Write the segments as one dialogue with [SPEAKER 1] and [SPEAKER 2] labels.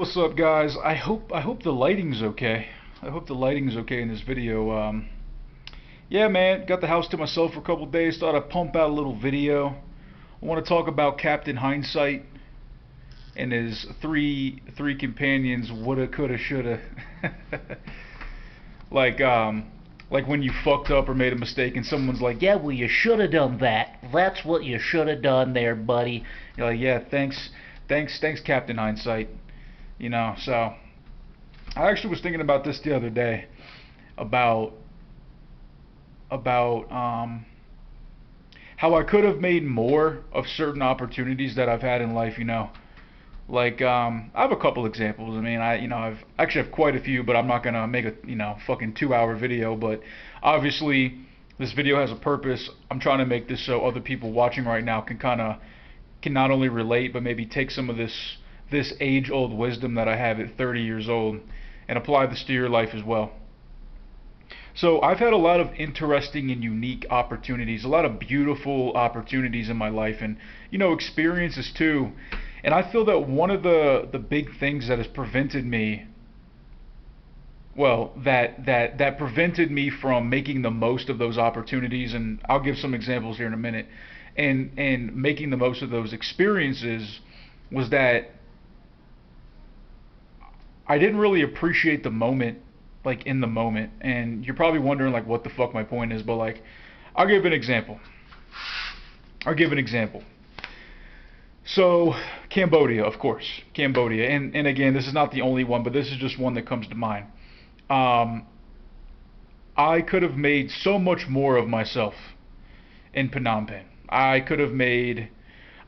[SPEAKER 1] What's up, guys? I hope the lighting's okay. I hope the lighting's okay in this video. Yeah, man, got the house to myself for a couple days. Thought I'd pump out a little video. I want to talk about Captain Hindsight and his three companions. Woulda, coulda, shoulda. like um, like when you fucked up or made a mistake, and someone's like, "Yeah, well, you should have done that. That's what you should have done there, buddy." You're like, "Yeah, thanks, Captain Hindsight." So I actually was thinking about this the other day about about how I could have made more of certain opportunities that I've had in life. I have a couple examples. I mean, I've actually have quite a few, but I'm not gonna make a fucking 2 hour video. But obviously, this video has a purpose. I'm trying to make this so other people watching right now can not only relate, but maybe take some of this age-old wisdom that I have at 30 years old and apply this to your life as well. So I've had a lot of interesting and unique opportunities, a lot of beautiful opportunities in my life, and experiences too. And I feel that one of the big things that has prevented me, well, that prevented me from making the most of those opportunities, and I'll give some examples here in a minute, and making the most of those experiences, was that I didn't really appreciate the moment, like in the moment. And you're probably wondering like what the fuck my point is, but like I'll give an example. I'll give an example. So Cambodia, of course, Cambodia, and again, this is not the only one, but this is just one that comes to mind. Um, I could have made so much more of myself in Phnom Penh. I could have made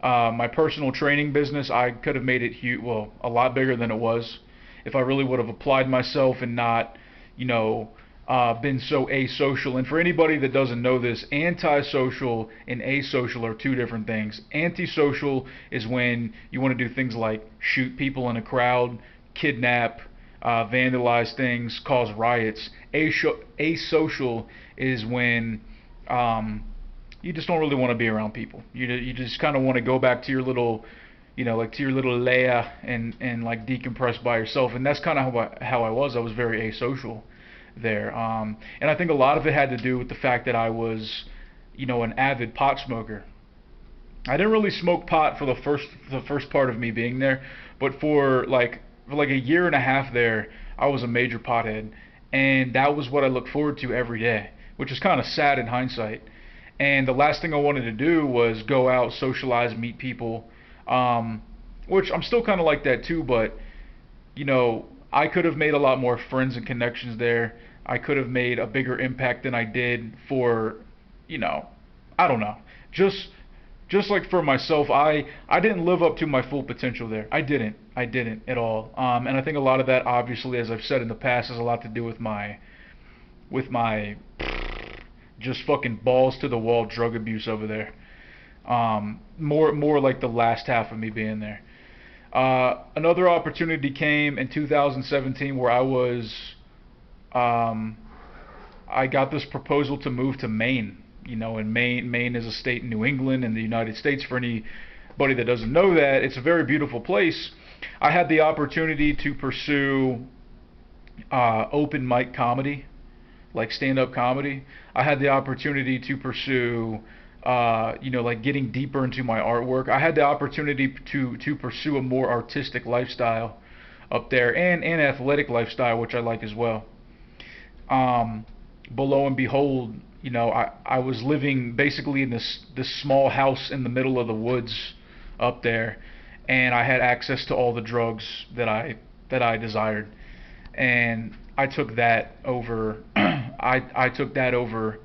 [SPEAKER 1] my personal training business. I could have made it huge, well, a lot bigger than it was, if I really would have applied myself and not, been so asocial. And for anybody that doesn't know this, antisocial and asocial are two different things. Antisocial is when you want to do things like shoot people in a crowd, kidnap, vandalize things, cause riots. Asocial is when you just don't really want to be around people. You just kind of want to go back to your little, like to your little lair and like decompress by yourself. And that's kind of how I was. I was very asocial there. And I think a lot of it had to do with the fact that I was, an avid pot smoker. I didn't really smoke pot for the first part of me being there, but for like a year and a half there, I was a major pothead, and that was what I looked forward to every day, which is kind of sad in hindsight. And the last thing I wanted to do was go out, socialize, meet people, which I'm still kind of like that too, but I could have made a lot more friends and connections there. I could have made a bigger impact than I did for, I don't know. Just like for myself, I didn't live up to my full potential there. I didn't at all. And I think a lot of that, obviously, as I've said in the past, has a lot to do with my just fucking balls to the wall drug abuse over there. More like the last half of me being there. Another opportunity came in 2017 where I got this proposal to move to Maine. And Maine is a state in New England in the United States. For anybody that doesn't know that, it's a very beautiful place. I had the opportunity to pursue open mic comedy, like stand-up comedy. I had the opportunity to pursue like getting deeper into my artwork. I had the opportunity to pursue a more artistic lifestyle up there, and athletic lifestyle, which I like as well. But lo and behold, I was living basically in this small house in the middle of the woods up there, and I had access to all the drugs that I desired, and I took that over. I took that over,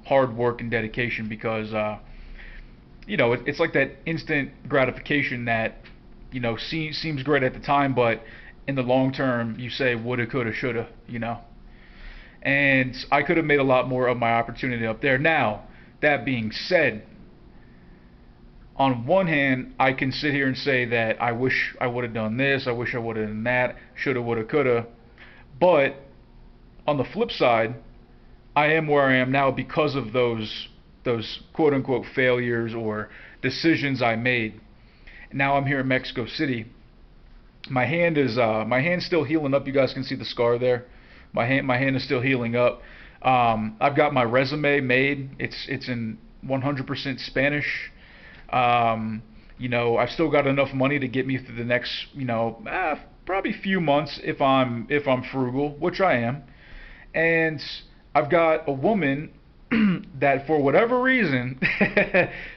[SPEAKER 1] hard work and dedication, because it's like that instant gratification that seems great at the time, but in the long term you say woulda, coulda, shoulda. And I could have made a lot more of my opportunity up there. Now, that being said, on one hand, I can sit here and say that I wish I would have done this, I wish I would have done that, shoulda, woulda, coulda. But on the flip side, I am where I am now because of those quote unquote failures or decisions I made. Now I'm here in Mexico City, My hand's still healing up. You guys can see the scar there. My hand is still healing up. I've got my resume made. It's in 100% Spanish. I've still got enough money to get me through the next, probably few months if I'm frugal, which I am. And I've got a woman that for whatever reason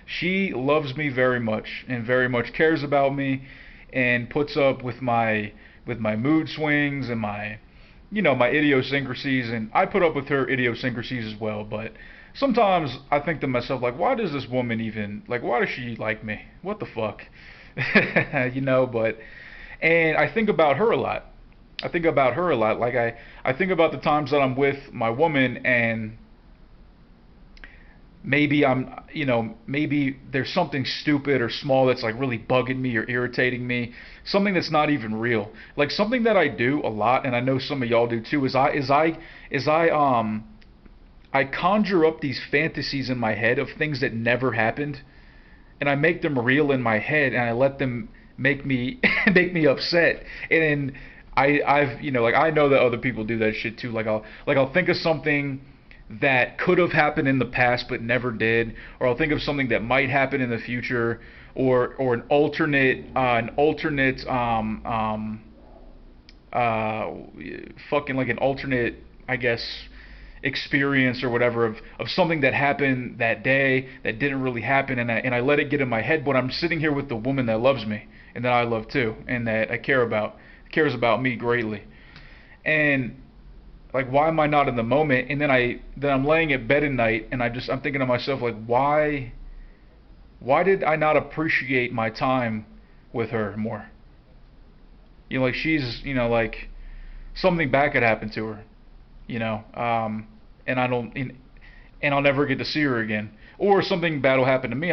[SPEAKER 1] she loves me very much and very much cares about me and puts up with my mood swings and my idiosyncrasies, and I put up with her idiosyncrasies as well. But sometimes I think to myself, like, why does this woman even, like, why does she like me? What the fuck? But, and I think about her a lot. I think about her a lot. Like, I think about the times that I'm with my woman, and maybe there's something stupid or small that's like really bugging me or irritating me, something that's not even real. Like something that I do a lot, and I know some of y'all do too, I conjure up these fantasies in my head of things that never happened, and I make them real in my head, and I let them make me make me upset. And I know that other people do that shit too. I'll think of something that could have happened in the past but never did, or I'll think of something that might happen in the future, or an alternate fucking like an alternate, I guess, experience or whatever of something that happened that day that didn't really happen, and I let it get in my head. But I'm sitting here with the woman that loves me and that I love too, and that I cares about me greatly. And like, why am I not in the moment? And then I'm laying in bed at night, and I'm thinking to myself, like, why did I not appreciate my time with her more? Like she's, like something bad could happen to her, and and I'll never get to see her again, or something bad will happen to me,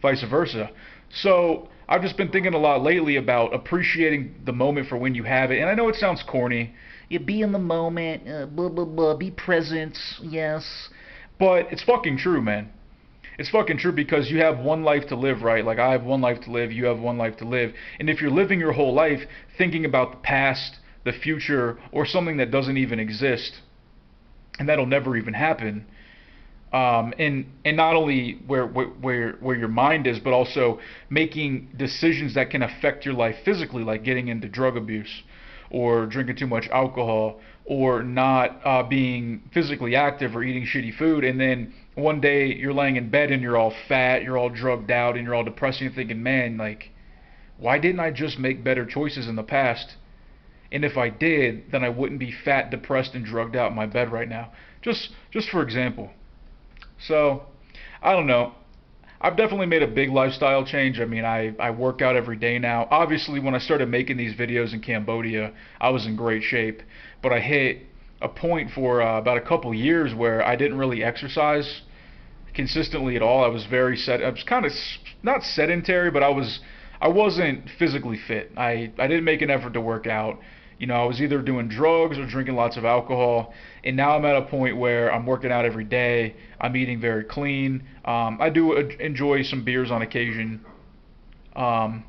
[SPEAKER 1] vice versa. So I've just been thinking a lot lately about appreciating the moment for when you have it. And I know it sounds corny. You be in the moment, blah, blah, blah, be present, yes. But it's fucking true, man. It's fucking true, because you have one life to live, right? Like, I have one life to live, you have one life to live. And if you're living your whole life thinking about the past, the future, or something that doesn't even exist, and that'll never even happen, and not only where your mind is, but also making decisions that can affect your life physically, like getting into drug abuse, or drinking too much alcohol, or not being physically active, or eating shitty food, and then one day you're laying in bed and you're all fat, you're all drugged out, and you're all depressed, and you're thinking, man, like, why didn't I just make better choices in the past? And if I did, then I wouldn't be fat, depressed, and drugged out in my bed right now. Just for example. So, I don't know. I've definitely made a big lifestyle change. I mean, I work out every day now. Obviously, when I started making these videos in Cambodia, I was in great shape. But I hit a point for about a couple years where I didn't really exercise consistently at all. I was I was kind of not sedentary, but I wasn't physically fit. I didn't make an effort to work out. I was either doing drugs or drinking lots of alcohol, and now I'm at a point where I'm working out every day. I'm eating very clean. I do enjoy some beers on occasion, and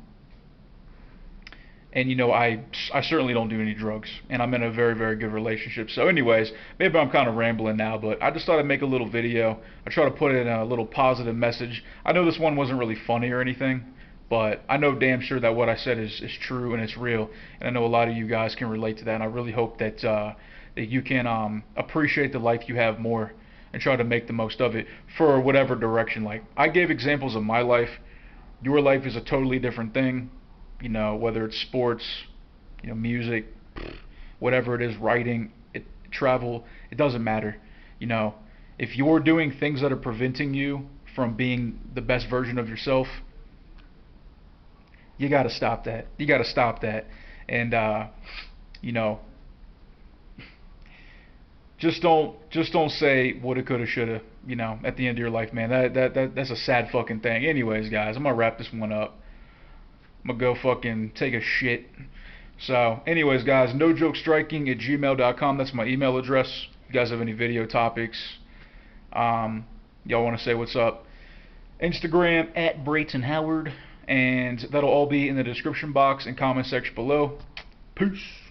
[SPEAKER 1] I certainly don't do any drugs, and I'm in a very, very good relationship. So anyways, maybe I'm kind of rambling now, but I just thought I'd make a little video. I try to put in a little positive message. I know this one wasn't really funny or anything, but I know damn sure that what I said is true and it's real, and I know a lot of you guys can relate to that, and I really hope that that you can appreciate the life you have more and try to make the most of it for whatever direction. Like, I gave examples of my life. Your life is a totally different thing, whether it's sports, music, whatever it is, writing, travel, it doesn't matter. If you're doing things that are preventing you from being the best version of yourself, you got to stop that. You got to stop that. And just don't say woulda, coulda, shoulda, at the end of your life, man. That's a sad fucking thing. Anyways, guys, I'm gonna wrap this one up. I'm gonna go fucking take a shit. So, anyways, guys, nojokestriking@gmail.com. That's my email address. If you guys have any video topics, y'all want to say what's up, Instagram @BraytonHoward. and that'll all be in the description box and comment section below. Peace.